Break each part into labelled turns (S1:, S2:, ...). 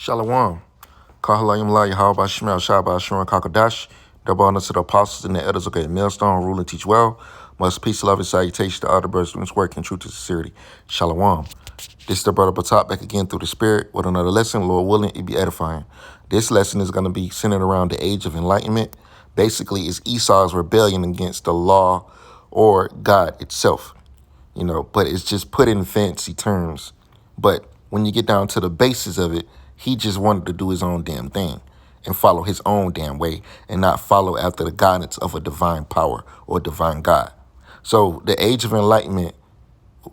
S1: Shalom. Kahalayim La Yahweh Shemel Shabbat Shuran Kakadash. Double honor to the apostles and the elders of the millstone, rule and teach well. Much peace, love, and salutation to all the brothers doing this work in truth and sincerity. Shalom. This is the brother Batak back again through the Spirit with another lesson. Lord willing, it be edifying. This lesson is going to be centered around the age of enlightenment. Basically, it's Esau's rebellion against the law or God itself. But it's just put in fancy terms. But when you get down to the basis of it, he just wanted to do his own damn thing and follow his own damn way and not follow after the guidance of a divine power or divine God. So the age of enlightenment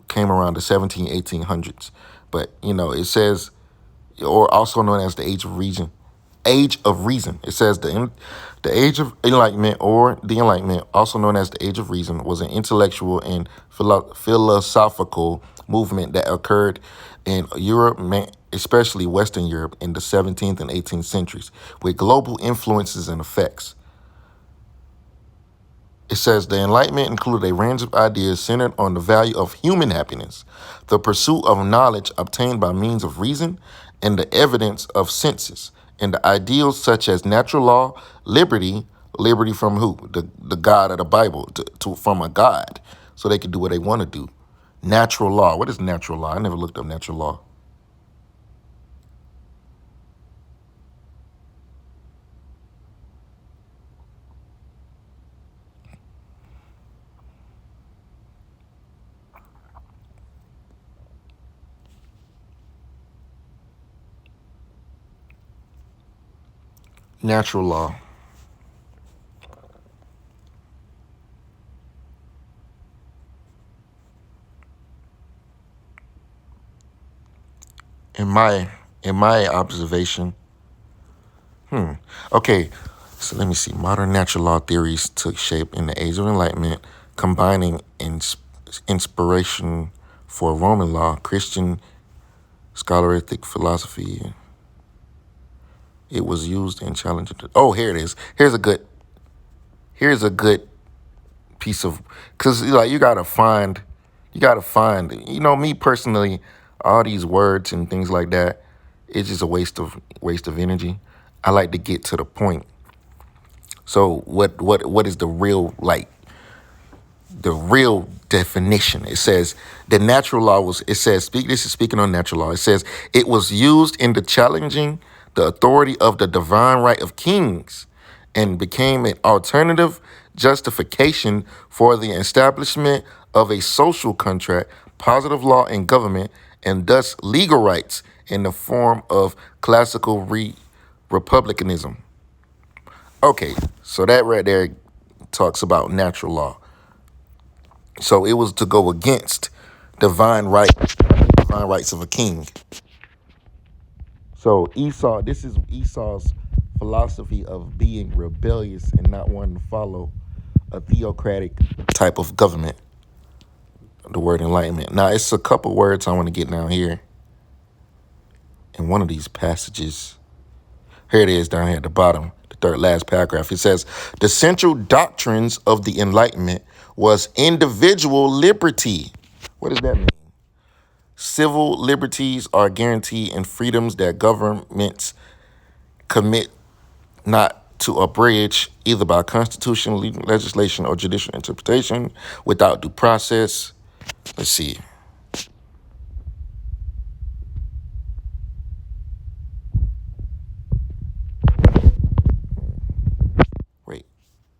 S1: came around the 1800s. But, it says, or also known as the age of reason. Age of reason. It says the age of enlightenment, or the enlightenment, also known as the age of reason, was an intellectual and philosophical movement that occurred in Europe, especially Western Europe, in the 17th and 18th centuries, with global influences and effects. It says the Enlightenment included a range of ideas centered on the value of human happiness, the pursuit of knowledge obtained by means of reason, and the evidence of senses, and the ideals such as natural law, liberty from who? The God of the Bible, from a God, so they could do what they want to do. Natural law. What is natural law? I never looked up natural law. Natural law. In my observation, okay, so let me see. Modern natural law theories took shape in the Age of Enlightenment, combining inspiration for Roman law, Christian scholastic philosophy. It was used in challenging. Oh, here it is. Here's a good piece of, because you gotta find, me personally, all these words and things like that, it's just a waste of energy. I like to get to the point. So what is the real definition? It says the natural law was, this is speaking on natural law. It says it was used in the challenging the authority of the divine right of kings and became an alternative justification for the establishment of a social contract, positive law in government, and thus legal rights in the form of classical republicanism. Okay, so that right there talks about natural law. So it was to go against divine rights of a king. So this is Esau's philosophy of being rebellious and not wanting to follow a theocratic type of government. The word enlightenment. Now, it's a couple words I want to get down here in one of these passages. Here it is down here at the bottom, the third last paragraph. It says, the central doctrines of the Enlightenment was individual liberty. What does that mean? Civil liberties are guaranteed and freedoms that governments commit not to abridge either by constitution, legislation, or judicial interpretation without due process. Let's see.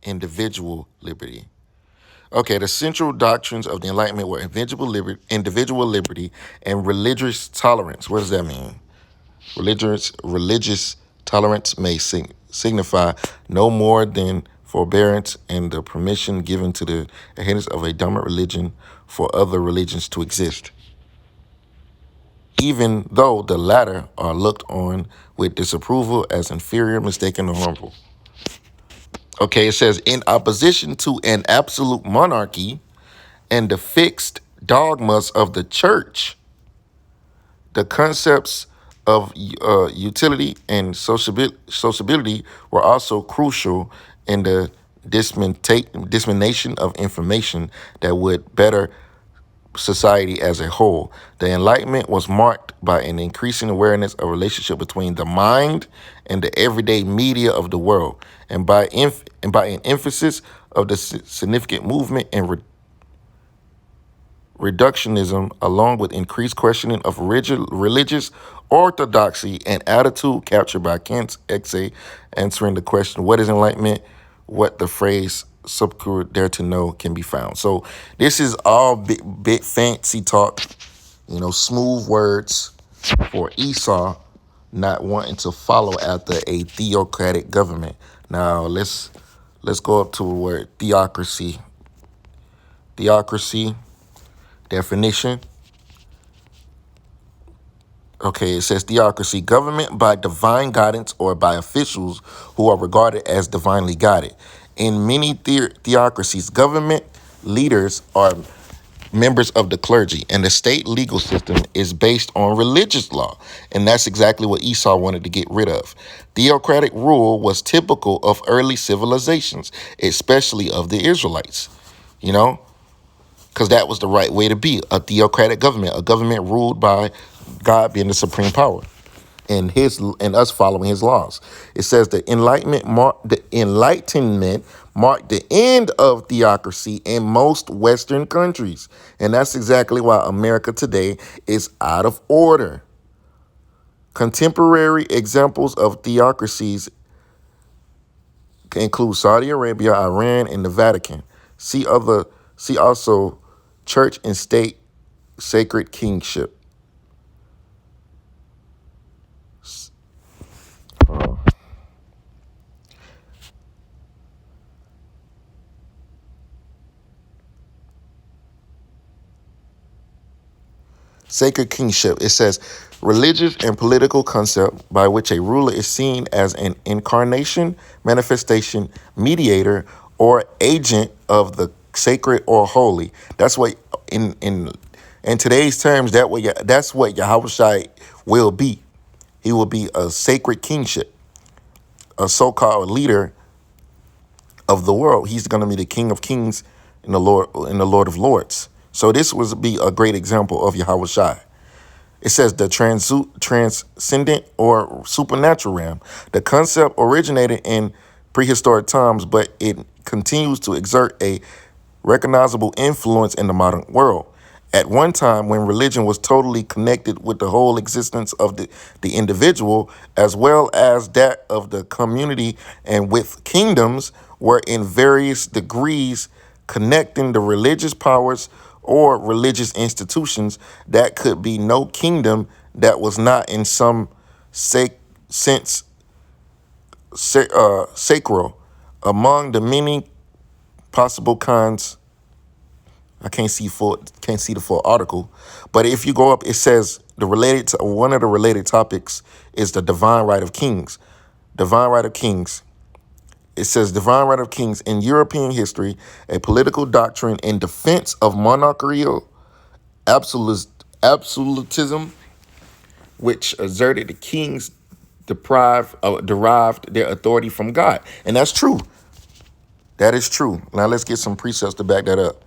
S1: Individual liberty. Okay, the central doctrines of the Enlightenment were individual liberty, and religious tolerance. What does that mean? Religious tolerance may signify no more than forbearance and the permission given to the adherents of a dominant religion for other religions to exist, even though the latter are looked on with disapproval as inferior, mistaken, or harmful. Okay, it says, in opposition to an absolute monarchy and the fixed dogmas of the church, the concepts of utility and sociability were also crucial in the dissemination of information that would better society as a whole. The Enlightenment was marked by an increasing awareness of relationship between the mind and the everyday media of the world, and by an emphasis of the significant movement and reductionism, along with increased questioning of religious orthodoxy and attitude captured by Kant's essay answering the question, what is enlightenment? What the phrase subcure dare to know can be found. So this is all big fancy talk, smooth words for Esau not wanting to follow after a theocratic government. Now let's go up to the word theocracy. Theocracy definition. Okay, it says theocracy, government by divine guidance or by officials who are regarded as divinely guided. In many theocracies, government leaders are members of the clergy, and the state legal system is based on religious law. And that's exactly what Esau wanted to get rid of. Theocratic rule was typical of early civilizations, especially of the Israelites, because that was the right way to be, a theocratic government, a government ruled by God being the supreme power, and us following his laws. It says the Enlightenment marked the end of theocracy in most Western countries, and that's exactly why America today is out of order. Contemporary examples of theocracies include Saudi Arabia, Iran, and the Vatican. See also church and state sacred kingship. Sacred kingship. It says religious and political concept by which a ruler is seen as an incarnation, manifestation, mediator, or agent of the sacred or holy. That's what in today's terms, that's what Yahushua will be. He will be a sacred kingship, a so-called leader of the world. He's going to be the King of Kings and the Lord of Lords. So this would be a great example of Yahushua. It says the transcendent or supernatural realm. The concept originated in prehistoric times, but it continues to exert a recognizable influence in the modern world. At one time, when religion was totally connected with the whole existence of the individual, as well as that of the community, and with kingdoms were in various degrees connecting the religious powers or religious institutions, that could be no kingdom that was not in some sense sacral. Among the many possible kinds, I can't see the full article, but if you go up, it says one of the related topics is the divine right of kings. Divine right of kings. It says divine right of kings in European history, a political doctrine in defense of monarchical absolutism, which asserted the kings derived their authority from God. And that's true. That is true. Now let's get some precepts to back that up.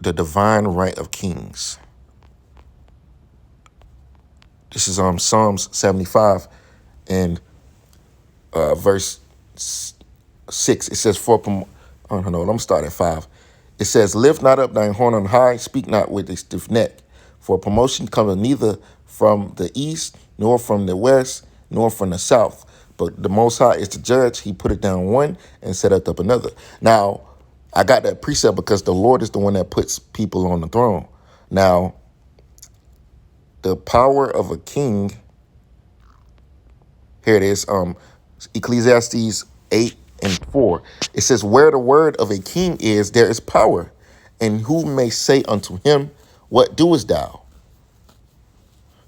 S1: The divine right of kings. This is Psalms 75 and verse 6. It says, I'm gonna start at 5. It says, lift not up thine horn on high, speak not with a stiff neck. For promotion cometh neither from the east, nor from the west, nor from the south. But the Most High is the judge. He put it down one and set it up another. Now, I got that precept because the Lord is the one that puts people on the throne. Now, the power of a king, here it is, Ecclesiastes 8:4. It says, where the word of a king is, there is power. And who may say unto him, what doest thou?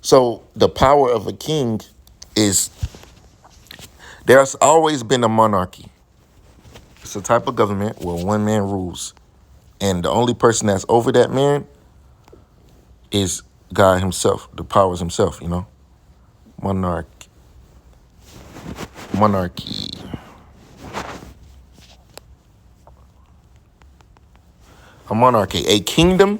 S1: So the power of a king is, there's always been a monarchy. It's a type of government where one man rules. And the only person that's over that man is God himself, the powers himself, Monarchy. A monarchy, a kingdom,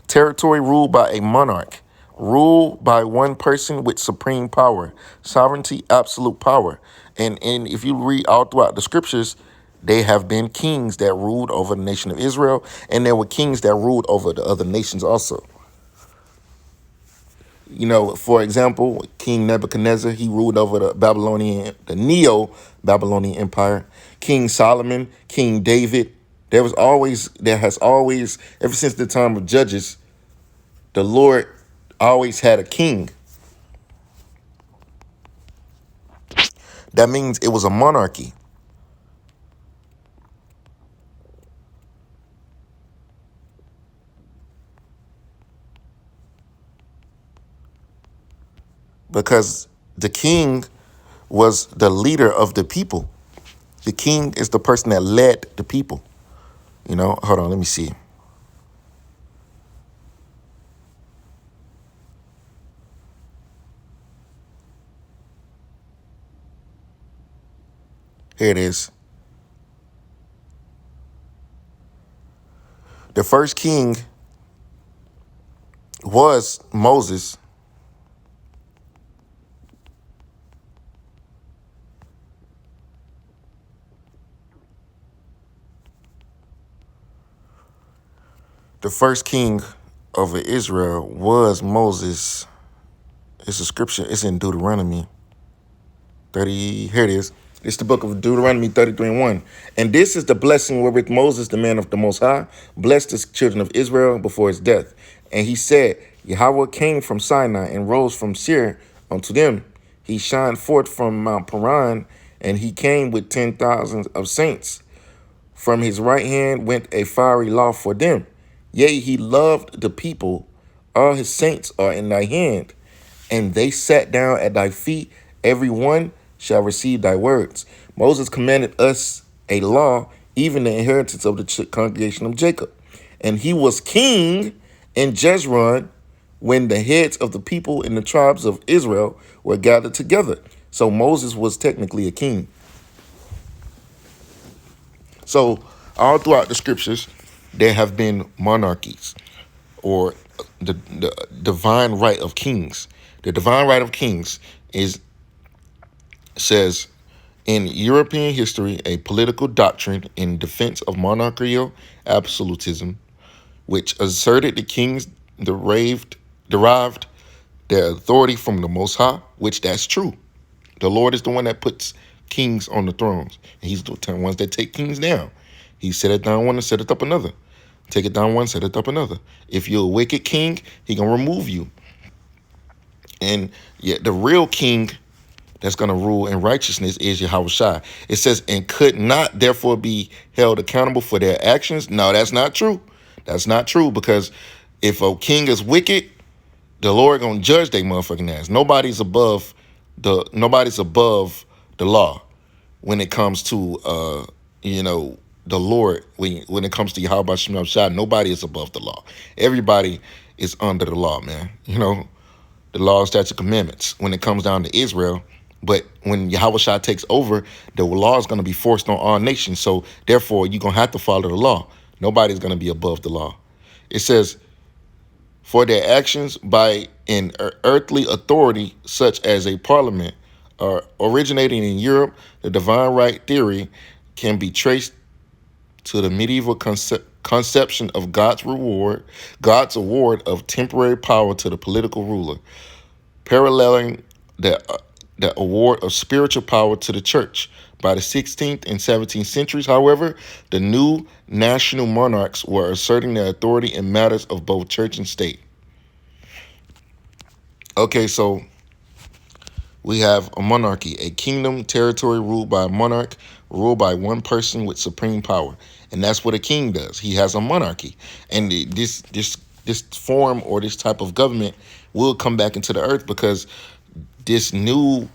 S1: territory ruled by a monarch, ruled by one person with supreme power, sovereignty, absolute power. And if you read all throughout the scriptures, they have been kings that ruled over the nation of Israel, and there were kings that ruled over the other nations also. You know, for example, King Nebuchadnezzar, he ruled over the Neo-Babylonian Empire. King Solomon, King David. There has always, ever since the time of Judges, the Lord always had a king. That means it was a monarchy. Because the king was the leader of the people. The king is the person that led the people. You know, hold on, let me see. Here it is. The first king was Moses. The first king over Israel was Moses. It's a scripture. It's in Deuteronomy 30. Here it is. It's the book of Deuteronomy 33:1. And this is the blessing wherewith Moses, the man of the Most High, blessed the children of Israel before his death. And he said, Yahweh came from Sinai and rose from Seir unto them. He shined forth from Mount Paran, and he came with 10,000 of saints. From his right hand went a fiery law for them. Yea, he loved the people. All his saints are in thy hand. And they sat down at thy feet. Every one shall receive thy words. Moses commanded us a law, even the inheritance of the congregation of Jacob. And he was king in Jezreel when the heads of the people in the tribes of Israel were gathered together. So Moses was technically a king. So all throughout the scriptures, there have been monarchies or the divine right of kings. The divine right of kings says in European history, a political doctrine in defense of monarchical absolutism, which asserted the kings derived their authority from the Most High, which that's true. The Lord is the one that puts kings on the thrones. And he's the ones that take kings down. He set it down one and set it up another. Take it down one, set it up another. If you're a wicked king, he gonna remove you. And yet the real king that's gonna rule in righteousness is Yahweh Shai. It says, and could not therefore be held accountable for their actions. No, that's not true. That's not true, because if a king is wicked, the Lord gonna judge they motherfucking ass. Nobody's above the law when it comes to the Lord. When it comes to Yahweh Shem Shai, nobody is above the law. Everybody is under the law, man. You know, the law, statutes, commandments when it comes down to Israel. But when Yahweh Shai takes over, the law is going to be forced on all nations. So therefore, you're going to have to follow the law. Nobody's going to be above the law. It says, for their actions by an earthly authority such as a parliament originating in Europe, the divine right theory can be traced to the medieval conception of God's award of temporary power to the political ruler, paralleling the award of spiritual power to the church. By the 16th and 17th centuries, however, the new national monarchs were asserting their authority in matters of both church and state. Okay, so we have a monarchy, a kingdom, territory ruled by a monarch, ruled by one person with supreme power. And that's what a king does. He has a monarchy. And this form or this type of government will come back into the earth, because this new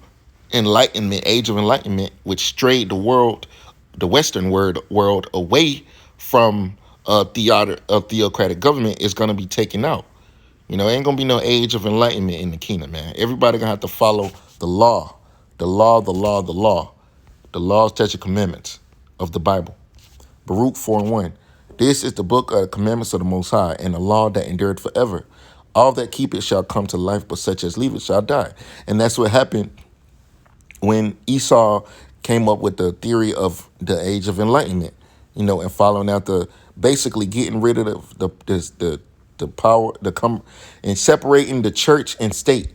S1: Enlightenment, age of Enlightenment, which strayed the Western world away from a theocratic government, is going to be taken out. You know, ain't going to be no age of Enlightenment in the kingdom, man. Everybody going to have to follow the law, the law, statute, commandments of the Bible. Baruch 4:1. This is the book of the commandments of the Most High, and a law that endureth forever. All that keep it shall come to life, but such as leave it shall die. And that's what happened when Esau came up with the theory of the age of enlightenment, and following after basically getting rid of the power, and separating the church and state,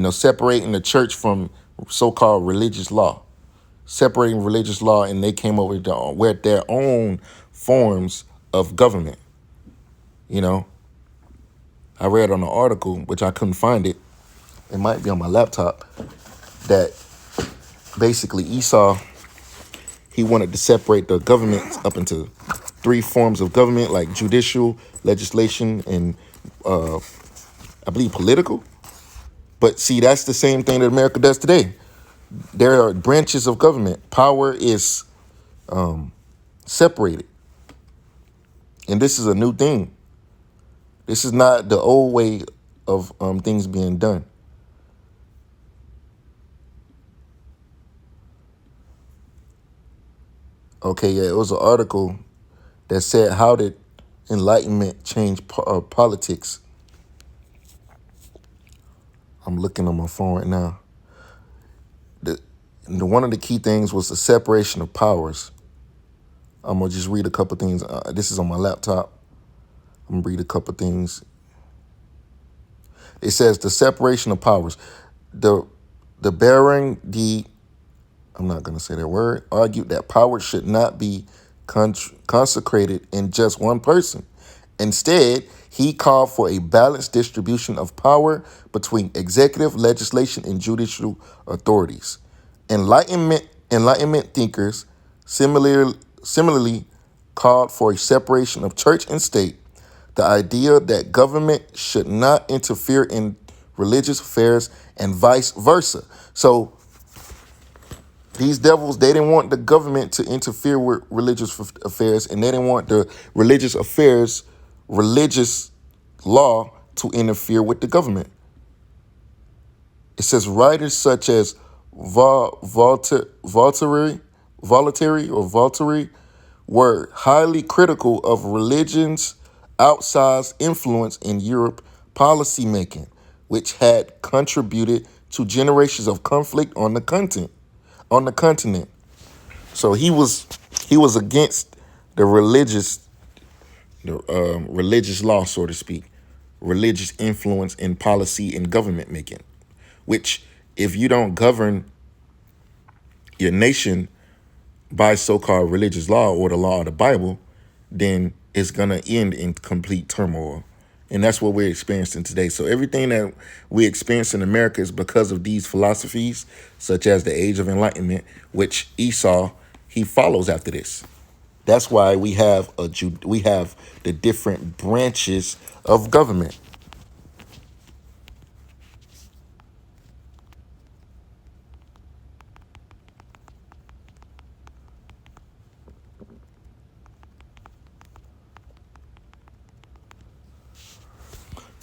S1: separating the church from so-called religious law, separating religious law, and they came up with their own forms of government. I read on an article, which I couldn't find it. It might be on my laptop, that basically Esau, he wanted to separate the government up into three forms of government, like judicial, legislation, and I believe political. But see, that's the same thing that America does today. There are branches of government. Power is separated. And this is a new thing. This is not the old way of things being done. Okay, yeah, it was an article that said, how did Enlightenment change politics? I'm looking on my phone right now. One of the key things was the separation of powers. I'm going to just read a couple things. This is on my laptop. I'm going to read a couple things. It says the separation of powers. The Baron D. I'm not going to say that word, argued that power should not be consecrated in just one person. Instead, he called for a balanced distribution of power between executive, legislation, and judicial authorities. Enlightenment thinkers similarly called for a separation of church and state, the idea that government should not interfere in religious affairs and vice versa. So these devils, they didn't want the government to interfere with religious affairs, and they didn't want the religious law to interfere with the government. It says writers such as Voltaire were highly critical of religion's outsized influence in Europe policymaking, which had contributed to generations of conflict on the continent. So he was against the religious law, so to speak, religious influence in policy and government making, which if you don't govern your nation by so-called religious law or the law of the Bible, then it's going to end in complete turmoil. And that's what we're experiencing today. So everything that we experience in America is because of these philosophies, such as the Age of Enlightenment, which Esau, he follows after this. That's why we have the different branches of government.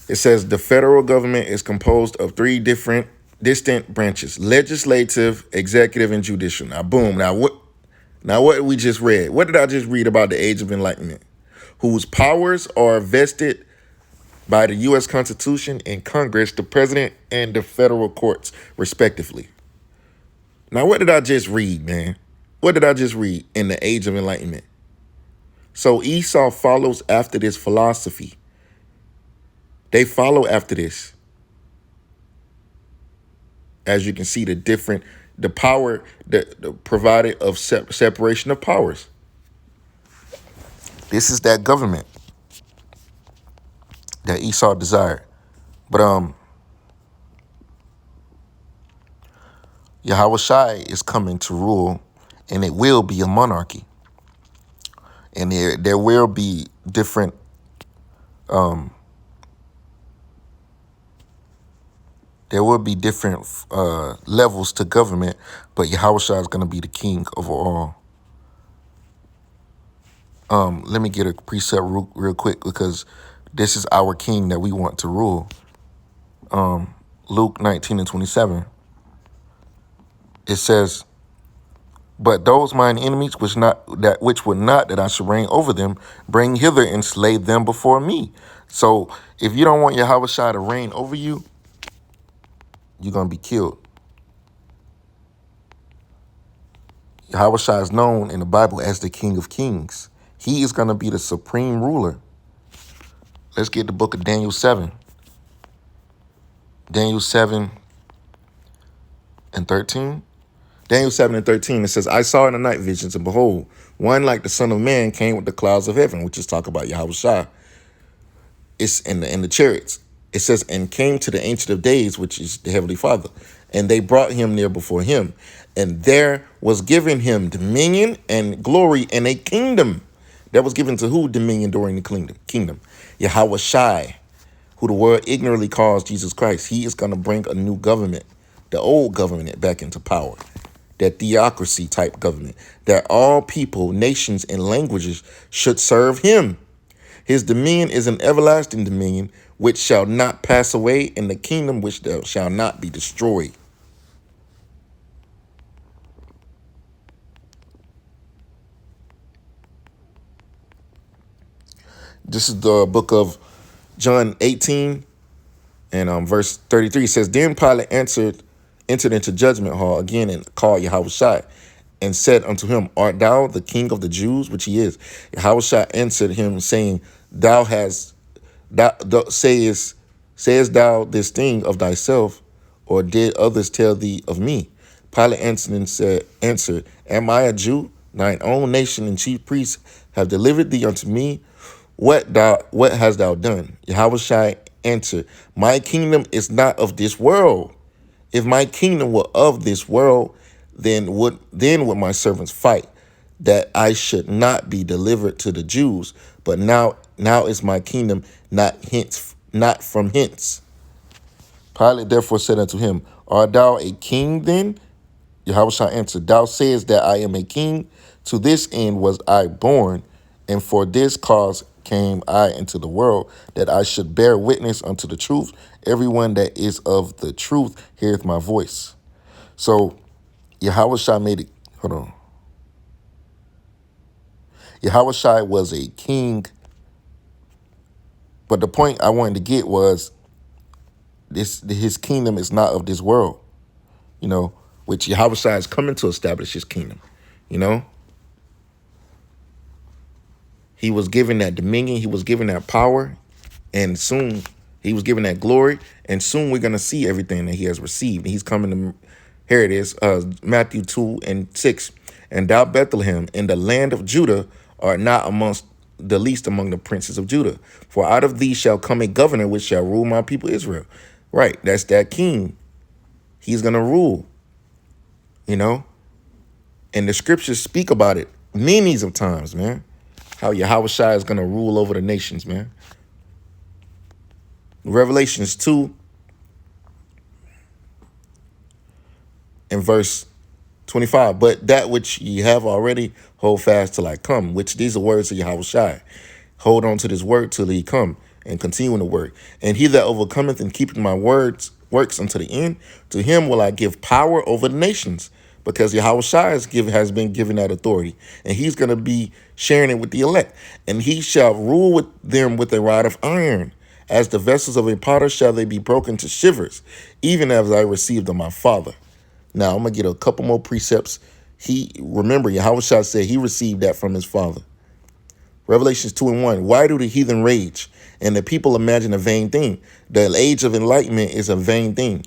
S1: It says the federal government is composed of three different distinct branches: legislative, executive, and judicial. Now, boom. Now what we just read. What did I just read about the Age of Enlightenment? Whose powers are vested by the U.S. Constitution and Congress, the president, and the federal courts, respectively. Now, what did I just read, man? What did I just read in the Age of Enlightenment? So Esau follows after this philosophy. They follow after this. As you can see, the power the provided of separation of powers. This is that government that Esau desired. But Yahweh Shai is coming to rule, and it will be a monarchy. And there will be different levels to government, but Yahweh Shai is going to be the king over all. Let me get a precept real quick, because this is our king that we want to rule. Luke 19:27. It says, But those mine enemies which would not that I should reign over them, bring hither and slay them before me. So if you don't want Yahweh Shai to reign over you, you're gonna be killed. Yahweh Shai is known in the Bible as the King of Kings. He is gonna be the supreme ruler. Let's get the book of Daniel 7. Daniel 7 and 13. Daniel 7 and 13, it says, I saw in the night visions, and behold, one like the Son of Man came with the clouds of heaven, which is talk about Yahweh Shai. It's in the chariots. It says, and came to the Ancient of Days, which is the Heavenly Father. And they brought him near before him. And there was given him dominion and glory and a kingdom. That was given to who? Dominion during the kingdom. Yahweh Shai, who the world ignorantly calls Jesus Christ. He is going to bring a new government, the old government, back into power. That theocracy type government, that all people, nations, and languages should serve him. His dominion is an everlasting dominion which shall not pass away, and the kingdom which shall not be destroyed. This is the book of John 18 and verse 33 says, Then Pilate entered into judgment hall again and called Yahweh Shai and said unto him, Art thou the king of the Jews? Which he is. Yahweh Shai answered him, saying, sayest thou this thing of thyself, or did others tell thee of me? Pilate answered and answered, Am I a Jew? Thine own nation and chief priests have delivered thee unto me. What hast thou done? Yahweh Shai answered, My kingdom is not of this world. If my kingdom were of this world, then would my servants fight, that I should not be delivered to the Jews. But now is my kingdom not from hence. Pilate therefore said unto him, Art thou a king then? Yahweh Shai answered, Thou sayest that I am a king. To this end was I born, and for this cause came I into the world, that I should bear witness unto the truth. Everyone that is of the truth heareth my voice. So Yahweh Shai made it. Hold on. Yahweh Shai was a king, but the point I wanted to get was his kingdom is not of this world, which Yahweh Shai is coming to establish his kingdom, He was given that dominion, he was given that power, and soon he was given that glory, and soon we're going to see everything that he has received. He's coming to, here it is, Matthew 2 and 6. And thou, Bethlehem, in the land of Judah, art not amongst the least among the princes of Judah. For out of thee shall come a governor which shall rule my people Israel. Right, that's that king. He's going to rule, And the scriptures speak about it many of times, man. How Yahweh Shai is going to rule over the nations, man. Revelations 2 and verse 25. But that which ye have already, hold fast till I come, which these are words of Yahweh Shai. Hold on to this word till he come, and continue in the word. And he that overcometh and keepeth my works unto the end, to him will I give power over the nations. Because Yahweh Shai has been given that authority, and he's going to be sharing it with the elect. And he shall rule with them with a rod of iron. As the vessels of a potter shall they be broken to shivers, even as I received of my Father. Now, I'm going to get a couple more precepts. Remember, Yahweh Shai said he received that from his Father. Revelations 2 and 1. Why do the heathen rage, and the people imagine a vain thing? The age of enlightenment is a vain thing,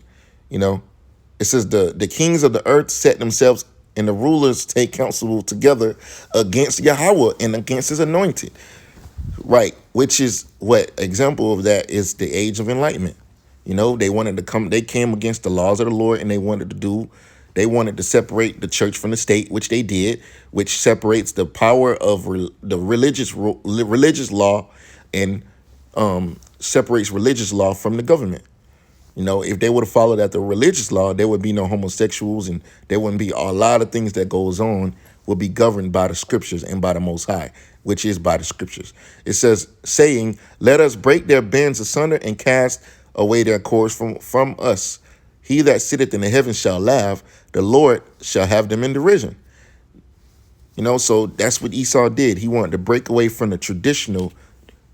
S1: It says the kings of the earth set themselves, and the rulers take counsel together against Yahweh and against his anointed. Right, which is what example of that is the age of enlightenment. They came against the laws of the Lord, and they wanted to separate the church from the state, which they did, which separates the power of the religious law and separates religious law from the government. If they would have followed that the religious law, there would be no homosexuals, and there wouldn't be a lot of things that goes on will be governed by the scriptures and by the Most High, which is by the scriptures. It says, saying, let us break their bands asunder and cast away their cords from us. He that sitteth in the heavens shall laugh, the Lord shall have them in derision. So that's what Esau did. He wanted to break away from the traditional,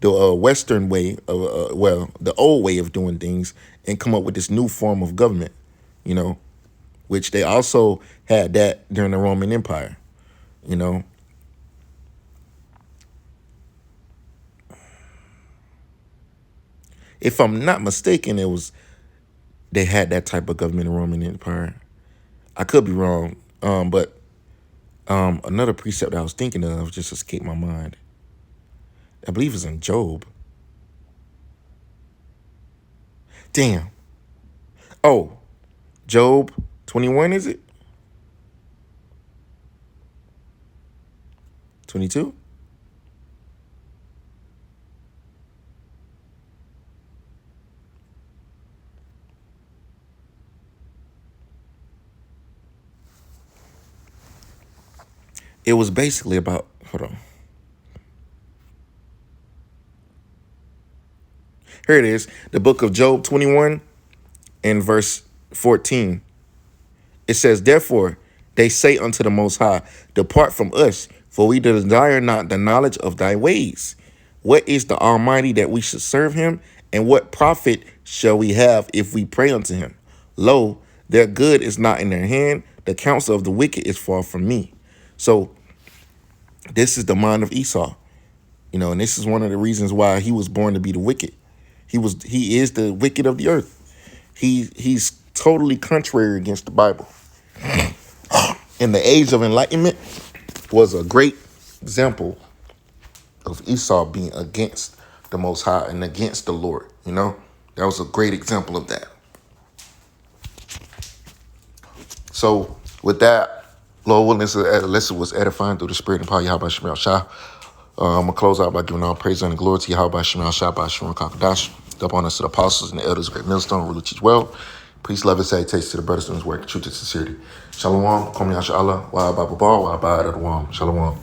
S1: the Western way, the old way of doing things, and come up with this new form of government. You know, which they also had that during the Roman Empire. You know, if I'm not mistaken, they had that type of government in the Roman Empire. I could be wrong, but another precept I was thinking of just escaped my mind. I believe it's in Job. Damn. Oh, Job 21, is it? 22? It was basically about, hold on. Here it is. The book of Job 21 and verse 14. It says, therefore, they say unto the Most High, depart from us, for we desire not the knowledge of thy ways. What is the Almighty that we should serve him? And what profit shall we have if we pray unto him? Lo, their good is not in their hand. The counsel of the wicked is far from me. So this is the mind of Esau, and this is one of the reasons why he was born to be the wicked. He is the wicked of the earth. He's totally contrary against the Bible. And the age of Enlightenment was a great example of Esau being against the Most High and against the Lord. That was a great example of that. So with that, Lord willing, this lesson was edifying through the spirit and power of Yahweh Shemel Shah. I'm going to close out by giving all praise and glory to Yahweh Shemel Shah by Shemel Kakadash. Up on us to the apostles and the elders, great millstone, rule teach well. Peace, love, and salutation to the brothers in his work, truth and sincerity. Shalom, Kom Yasha Allah, wa Baba Ba, wa Ba Shalom.